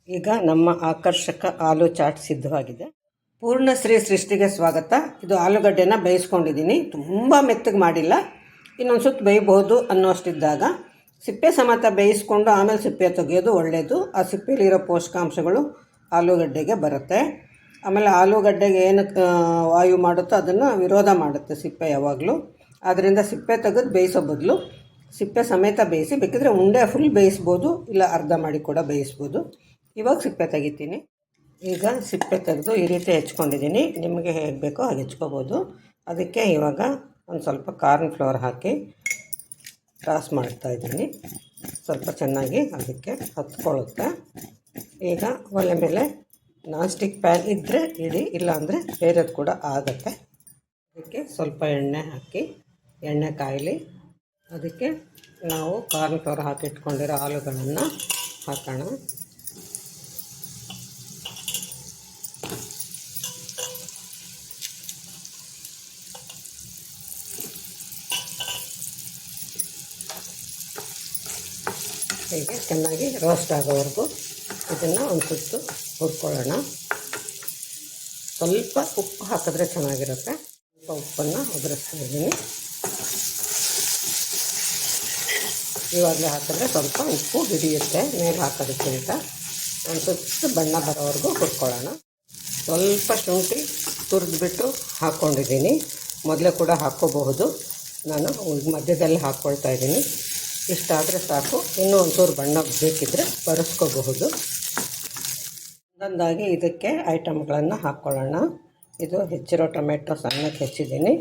ಈಗ ನಮ್ಮ ಆಕರ್ಷಕ ಆಲೂ ಚಾಟ್ ಸಿದ್ಧವಾಗಿದೆ. ಪೂರ್ಣಶ್ರೀ ಸೃಷ್ಟಿಗೆ ಸ್ವಾಗತ. ಇದು ಆಲೂಗಡ್ಡೆನ ಬೇಯಿಸ್ಕೊಂಡಿದ್ದೀನಿ. ತುಂಬ ಮೆತ್ತಗೆ ಮಾಡಿಲ್ಲ, ಇನ್ನೊಂದು ಸುತ್ತು ಬೇಯಬಹುದು ಅನ್ನೋಷ್ಟಿದ್ದಾಗ ಸಿಪ್ಪೆ ಸಮೇತ ಬೇಯಿಸ್ಕೊಂಡು ಆಮೇಲೆ ಸಿಪ್ಪೆ ತೆಗೆಯೋದು ಒಳ್ಳೆಯದು. ಆ ಸಿಪ್ಪೆಯಲ್ಲಿರೋ ಪೋಷಕಾಂಶಗಳು ಆಲೂಗಡ್ಡೆಗೆ ಬರುತ್ತೆ. ಆಮೇಲೆ ಆಲೂಗಡ್ಡೆಗೆ ಏನು ವಾಯು ಮಾಡುತ್ತೋ ಅದನ್ನು ವಿರೋಧ ಮಾಡುತ್ತೆ ಸಿಪ್ಪೆ ಯಾವಾಗಲೂ. ಆದ್ದರಿಂದ ಸಿಪ್ಪೆ ತೆಗೆದು ಬೇಯಿಸೋ ಬದಲು ಸಿಪ್ಪೆ ಸಮೇತ ಬೇಯಿಸಿ, ಬೇಕಿದ್ರೆ ಉಂಡೆ ಫುಲ್ ಬೇಯಿಸ್ಬೋದು, ಇಲ್ಲ ಅರ್ಧ ಮಾಡಿ ಕೂಡ ಬೇಯಿಸ್ಬೋದು. ಇವಾಗ ಸಿಪ್ಪೆ ತೆಗಿತೀನಿ. ಈಗ ಸಿಪ್ಪೆ ತೆಗೆದು ಈ ರೀತಿ ಹೆಚ್ಕೊಂಡಿದ್ದೀನಿ. ನಿಮಗೆ ಹೇಗೆ ಬೇಕೋ ಹಾಗೆ ಹೆಚ್ಕೋಬೋದು. ಅದಕ್ಕೆ ಇವಾಗ ಒಂದು ಸ್ವಲ್ಪ ಕಾರ್ನ್ ಫ್ಲವರ್ ಹಾಕಿ ಟಾಸ್ ಮಾಡ್ತಾಯಿದ್ದೀನಿ. ಸ್ವಲ್ಪ ಚೆನ್ನಾಗಿ ಅದಕ್ಕೆ ಹತ್ಕೊಳ್ಳುತ್ತೆ. ಈಗ ಒಲೆ ಮೇಲೆ ನಾನ್ ಸ್ಟಿಕ್ ಪ್ಯಾನ್ ಇದ್ದರೆ ಇಡಿ, ಇಲ್ಲಾಂದರೆ ಬೇರೆದು ಕೂಡ ಆಗುತ್ತೆ. ಅದಕ್ಕೆ ಸ್ವಲ್ಪ ಎಣ್ಣೆ ಹಾಕಿ, ಎಣ್ಣೆ ಕಾಯಲಿ. ಅದಕ್ಕೆ ನಾವು ಕಾರ್ನ್ ಫ್ಲವರ್ ಹಾಕಿಟ್ಕೊಂಡಿರೋ ಆಲೂಗಳನ್ನು ಹಾಕೋಣ. ಹೀಗೆ ಚೆನ್ನಾಗಿ ರೋಸ್ಟ್ ಆಗೋವರೆಗೂ ಇದನ್ನು ಒಂದು ಸುತ್ತು ಹುರ್ಕೊಳ್ಳೋಣ. ಸ್ವಲ್ಪ ಉಪ್ಪು ಹಾಕಿದ್ರೆ ಚೆನ್ನಾಗಿರುತ್ತೆ. ಸ್ವಲ್ಪ ಉಪ್ಪನ್ನು ಉದುರಿಸ್ತಾ ಇದ್ದೀನಿ. ಇವಾಗಲೇ ಹಾಕಿದ್ರೆ ಸ್ವಲ್ಪ ಉಪ್ಪು ಹಿಡಿಯುತ್ತೆ ಮೇಲೆ ಹಾಕೋದಕ್ಕಿಂತ. ಒಂದು ಸುತ್ತು ಬಣ್ಣ ಬರೋವರೆಗೂ ಹುರ್ಕೊಳ್ಳೋಣ. ಸ್ವಲ್ಪ ಶುಂಠಿ ತುರಿದ್ಬಿಟ್ಟು ಹಾಕ್ಕೊಂಡಿದ್ದೀನಿ. ಮೊದಲೇ ಕೂಡ ಹಾಕ್ಕೋಬಹುದು, ನಾನು ಮಧ್ಯದಲ್ಲಿ ಹಾಕ್ಕೊಳ್ತಾ ಇದ್ದೀನಿ. ಇಷ್ಟಾದರೆ ಸಾಕು. ಇನ್ನೂ ಒಂಚೂರು ಬಣ್ಣ ಬೇಕಿದ್ದರೆ ಬರೆಸ್ಕೋಬಹುದು. ಒಂದೊಂದಾಗಿ ಇದಕ್ಕೆ ಐಟಮ್ಗಳನ್ನು ಹಾಕ್ಕೊಳ್ಳೋಣ. ಇದು ಹೆಚ್ಚಿರೋ ಟೊಮೆಟೊ ಸಣ್ಣಕ್ಕೆ ಹೆಚ್ಚಿದ್ದೀನಿ,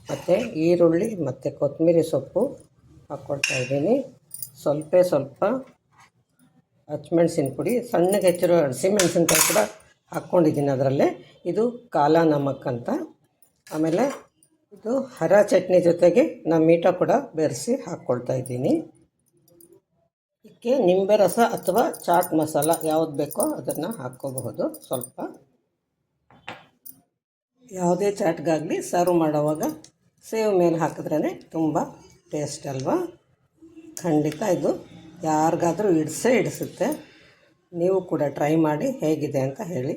ಮತ್ತು ಈರುಳ್ಳಿ ಮತ್ತು ಕೊತ್ತಂಬರಿ ಸೊಪ್ಪು ಹಾಕ್ಕೊಳ್ತಾ ಇದ್ದೀನಿ. ಸ್ವಲ್ಪ ಹಸಿಮೆಣ್ಸಿನ ಪುಡಿ, ಸಣ್ಣಗೆ ಹೆಚ್ಚಿರೋ ಹಸಿಮೆಣ್ಸಿನ್ಕಾಯಿ ಕೂಡ ಹಾಕ್ಕೊಂಡಿದ್ದೀನಿ ಅದರಲ್ಲೇ. ಇದು ಕಾಲಾ ನಮಕ್ ಅಂತ. ಆಮೇಲೆ ಇದು ಹರ ಚಟ್ನಿ ಜೊತೆಗೆ ಟೊಮೆಟೊ ಕೂಡ ಬೆರೆಸಿ ಹಾಕ್ಕೊಳ್ತಾ ಇದ್ದೀನಿ. ಇದಕ್ಕೆ ನಿಂಬೆ ರಸ ಅಥವಾ ಚಾಟ್ ಮಸಾಲ ಯಾವುದು ಬೇಕೋ ಅದನ್ನು ಹಾಕ್ಕೋಬಹುದು. ಸ್ವಲ್ಪ ಯಾವುದೇ ಚಾಟ್ಗಾಗಲಿ ಸರ್ವ್ ಮಾಡೋವಾಗ ಸೇವ್ ಮೇಲೆ ಹಾಕಿದ್ರೇ ತುಂಬ ಟೇಸ್ಟ್ ಅಲ್ವಾ. ಖಂಡಿತ ಇದು ಯಾರಿಗಾದರೂ ಹಿಡಿಸುತ್ತೆ. ನೀವು ಕೂಡ ಟ್ರೈ ಮಾಡಿ ಹೇಗಿದೆ ಅಂತ ಹೇಳಿ.